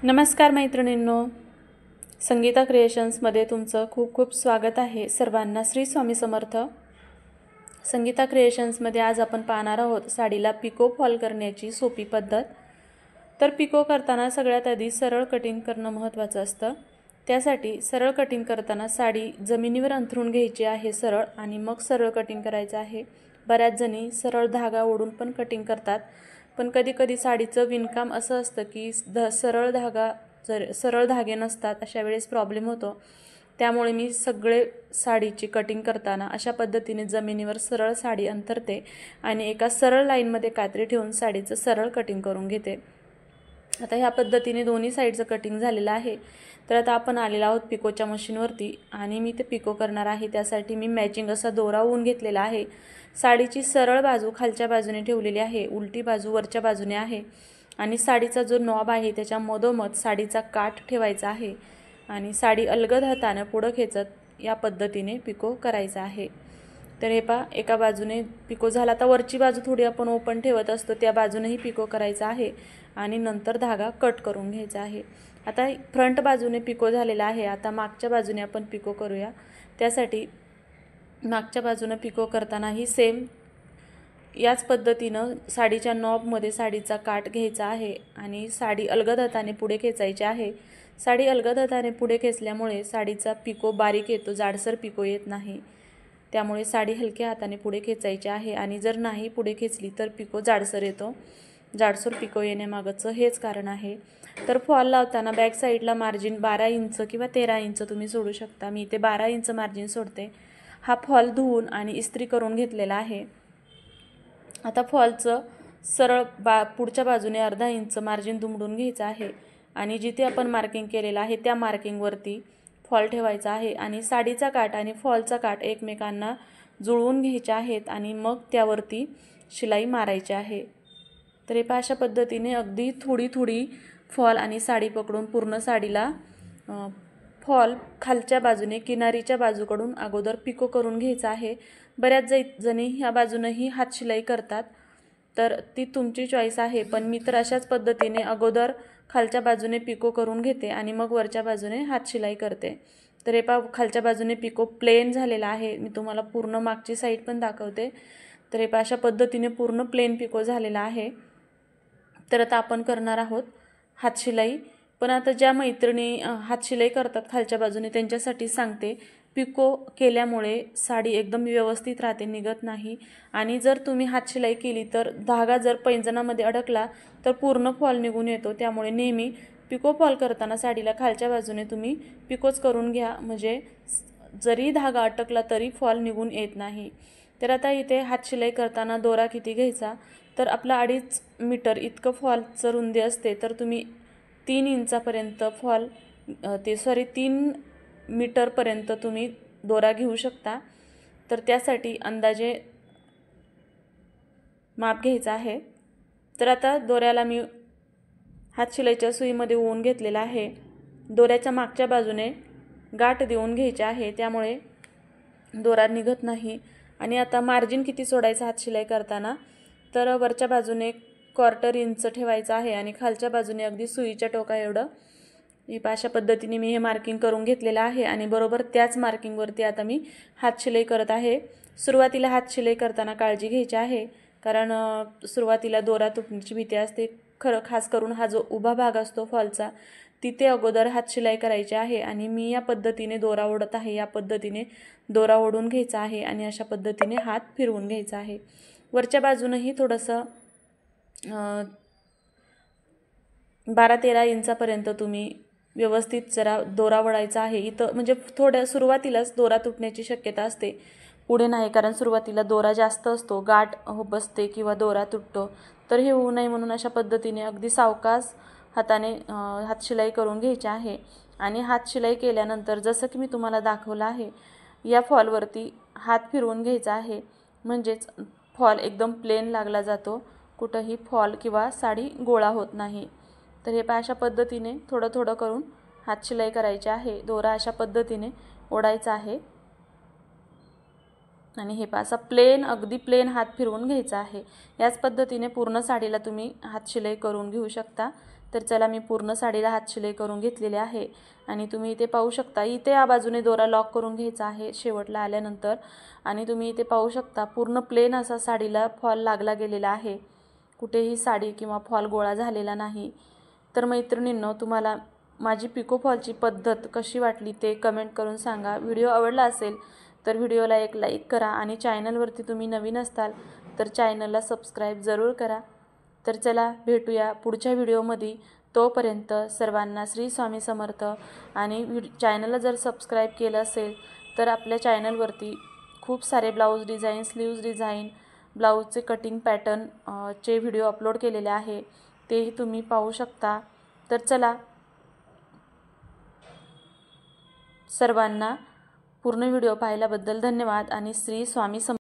नमस्कार मैत्रिणींनो, संगीता क्रिएशन्समध्ये तुमचं खूप खूप स्वागत आहे। सर्वांना श्री स्वामी समर्थ। संगीता क्रिएशन्समध्ये आज आपण पाहणार आहोत साडीला पिको फॉल करण्याची सोपी पद्धत। तर पिको करताना सगळ्यात आधी सरळ कटिंग करणं महत्त्वाचं असतं। त्यासाठी सरळ कटिंग करताना साडी जमिनीवर अंथरून घ्यायची आहे सरळ, आणि मग सरळ कटिंग करायचं आहे। बऱ्याच जणी सरळ धागा ओढून पण कटिंग करतात, पण कधी कधी साडीचं विणकाम असं असतं की सरळ धागे नसतात, अशा वेळेस प्रॉब्लेम होतो। त्यामुळे मी सगळे साडीची कटिंग करताना अशा पद्धतीने जमिनीवर सरळ साडी अंतरते आणि एका सरळ लाईनमध्ये कात्री ठेवून साडीचं सरळ कटिंग करून घेते। आता ह्या पद्धतीने दोन्ही साईडचं कटिंग झालेलं आहे। तर आता आपण आलेलो आहोत पिकोच्या मशीनवरती आणि मी ते पिको करणार आहे। त्यासाठी मी मॅचिंग असा दोरा ओवून घेतलेला आहे। साडीची सरळ बाजू खालच्या बाजूने ठेवलेली आहे, उलटी बाजू वरच्या बाजूने आहे, आणि साडीचा जो नॉब आहे त्याच्या मधोमध साडीचा काठ ठेवायचा आहे आणि साडी अलगद हाताने पुढे खेचत या पद्धतीने पिको करायचा आहे। तर हे पहा, एका बाजूने पिको झाला। तर वरची बाजू थोडी आपण ओपन ठेवत असतो, त्या बाजूनेही पिको करायचा आहे आणि नंतर धागा कट करून घ्यायचा आहे। आता फ्रंट बाजूने पिको झालेला आहे। आता मागच्या बाजूने आपण पिको करूया। त्यासाठी मागच्या बाजूने पिको करतानाही सेम याच पद्धतीनं साडीच्या नॉबमध्ये साडीचा काठ घ्यायचा आहे आणि साडी अलगद हाताने पुढे खेचायची आहे। साडी अलगद हाताने पुढे खेचल्यामुळे साडीचा पिको बारीक येतो, जाडसर पिको येत नाही। त्यामुळे साडी हलक्या हाताने पुढे खेचायची आहे, आणि जर नाही पुढे खेचली तर पिको जाडसर येतो। जाडसर पिको येण्यामागचं हेच कारण आहे। तर फॉल लावताना बॅक साईडला मार्जिन 12 इंच किंवा 13 इंच तुम्ही सोडू शकता। मी इथे 12 इंच मार्जिन सोडते। हा फॉल धुवून आणि इस्त्री करून घेतलेला आहे। आता फॉलचं सरळ पुढच्या बाजूने अर्धा इंच मार्जिन दुमडून घ्यायचं आहे आणि जिथे आपण मार्किंग केलेलं आहे त्या मार्किंगवरती फॉल ठेवायचा आहे आणि साडीचा काठ आणि फॉलचा काठ एकमेकांना जुळवून घ्यायचे आहेत आणि मग त्यावरती शिलाई मारायची आहे। तर हे अशा पद्धतीने अगदी थोडी थोडी फॉल आणि साडी पकडून पूर्ण साडीला फॉल खालच्या बाजूने किनारीच्या बाजूकडून अगोदर पिको करून घ्यायचा आहे। बऱ्याच जणी ह्या बाजूनेही हात शिलाई करतात, तर ती तुमची चॉईस आहे, पण मी तर अशाच पद्धतीने अगोदर खालच्या बाजूने पिको करून घेते आणि मग वरच्या बाजूने हात शिलाई करते। तर हे पहा, खालच्या बाजूने पिको प्लेन झालेला आहे। मी तुम्हाला पूर्ण मागची साईड पण दाखवते। तर हे पहा, अशा पद्धतीने पूर्ण प्लेन पिको झालेला आहे। तर आता आपण करणार आहोत हात शिलाई। पण आता ज्या मैत्रिणी हात शिलाई करतात खालच्या बाजूने त्यांच्यासाठी सांगते, पिको केल्यामुळे साडी एकदम व्यवस्थित राहते, निघत नाही। आणि जर तुम्ही हात शिलाई केली तर धागा जर पैंजणामध्ये अडकला तर पूर्ण फॉल निघून येतो। त्यामुळे नेहमी पिको फॉल करताना साडीला खालच्या बाजूने तुम्ही पिकोच करून घ्या, म्हणजे जरी धागा अटकला तरी फॉल निघून येत नाही। तर आता इथे हात शिलाई करताना दोरा किती घ्यायचा, तर आपला 2.5 मीटर इतकं फॉलचं रुंदी असते, तर तुम्ही 3 इंचापर्यंत 3 मीटरपर्यंत तुम्ही दोरा घेऊ शकता। तर त्यासाठी अंदाजे माप घ्यायचा आहे। तर आता दोऱ्याला मी हात शिलाईच्या सुईमध्ये ओवून घेतलेला आहे। दोऱ्याच्या मागच्या बाजूने गाठ देऊन घ्यायची आहे, त्यामुळे दोरा निघत नाही। आणि आता मार्जिन किती सोडायचं हात शिलाई करताना, तर वरच्या बाजूने 1/4 इंच ठेवायचं आहे आणि खालच्या बाजूने अगदी सुईच्या टोका एवढं। अशा पद्धतीने मी हे मार्किंग करून घेतलेलं आहे आणि बरोबर त्याच मार्किंगवरती आता मी हात शिलाई करत आहे। सुरुवातीला हात शिलाई करताना काळजी घ्यायची आहे, कारण सुरुवातीला दोरा तुटण्याची भीती असते। खास करून हा जो उभा भाग असतो फॉलचा, तिथे अगोदर हात शिलाई करायची आहे। आणि मी या पद्धतीने दोरा ओढत आहे, या पद्धतीने दोरा ओढून घ्यायचा आहे आणि अशा पद्धतीने हात फिरवून घ्यायचा आहे। वरच्या बाजूनही थोडंसं 12-13 इंचापर्यंत तुम्ही व्यवस्थित जरा दोरा वळायचा आहे। इथं म्हणजे थोड्या सुरुवातीलाच दोरा तुटण्याची शक्यता असते, पुढे नाही, कारण सुरुवातीला दोरा जास्त असतो, गाठ बसते किंवा दोरा तुटतो। तर हे होऊ नये म्हणून अशा पद्धतीने अगदी सावकाश हाताने हात शिलाई करून घ्यायची आहे। आणि हात शिलाई केल्यानंतर जसं की मी तुम्हाला दाखवलं आहे, या फॉलवरती हात फिरवून घ्यायचा आहे, म्हणजेच फॉल एकदम प्लेन लागला जातो, कुठंही फॉल किंवा साडी गोळा होत नाही। तर हे अशा पद्धतीने थोडं थोडं करून हात शिलाई करायची आहे। दोरा अशा पद्धतीने ओढायचा आहे आणि हे असा प्लेन, अगदी प्लेन हात फिरवून घ्यायचा आहे। याच पद्धतीने पूर्ण साडीला तुम्ही हात शिलाई करून घेऊ शकता। तर चला मी पूर्ण साडीला हात शिलाई करून घेतलेले आहे आणि तुम्ही इथे पाहू शकता इथे या बाजूने दोरा लॉक करून घ्यायचा आहे शेवटला आल्यानंतर आणि तुम्ही इथे पाहू शकता पूर्ण प्लेन असा साडीला फॉल लागला गेलेला आहे, कुठेही साडी किंवा फॉल गोळा झालेला नाही। तर मैत्रिणींनो, तुम्हाला माझी पिको फॉलची पद्धत कशी वाटली ते कमेंट करून सांगा। व्हिडिओ आवडला असेल तर व्हिडिओला एक लाईक करा आणि चॅनलवरती तुम्ही नवीन असाल तर चॅनलला सबस्क्राईब जरूर करा। तर चला भेटूया पुढच्या व्हिडिओमध्ये, तोपर्यंत सर्वांना श्री स्वामी समर्थ। आणि चॅनलला जर सबस्क्राईब केलं असेल तर आपल्या चॅनलवरती खूप सारे ब्लाऊज डिझाईन, स्लीव्ज डिझाईन, ब्लाऊजचे कटिंग पॅटर्न चे व्हिडिओ अपलोड केलेले आहे, तेही तुम्ही पाहू शकता। तर चला, सर्वांना पूर्ण व्हिडिओ पाहिल्याबद्दल धन्यवाद आणि श्री स्वामी समर्थ।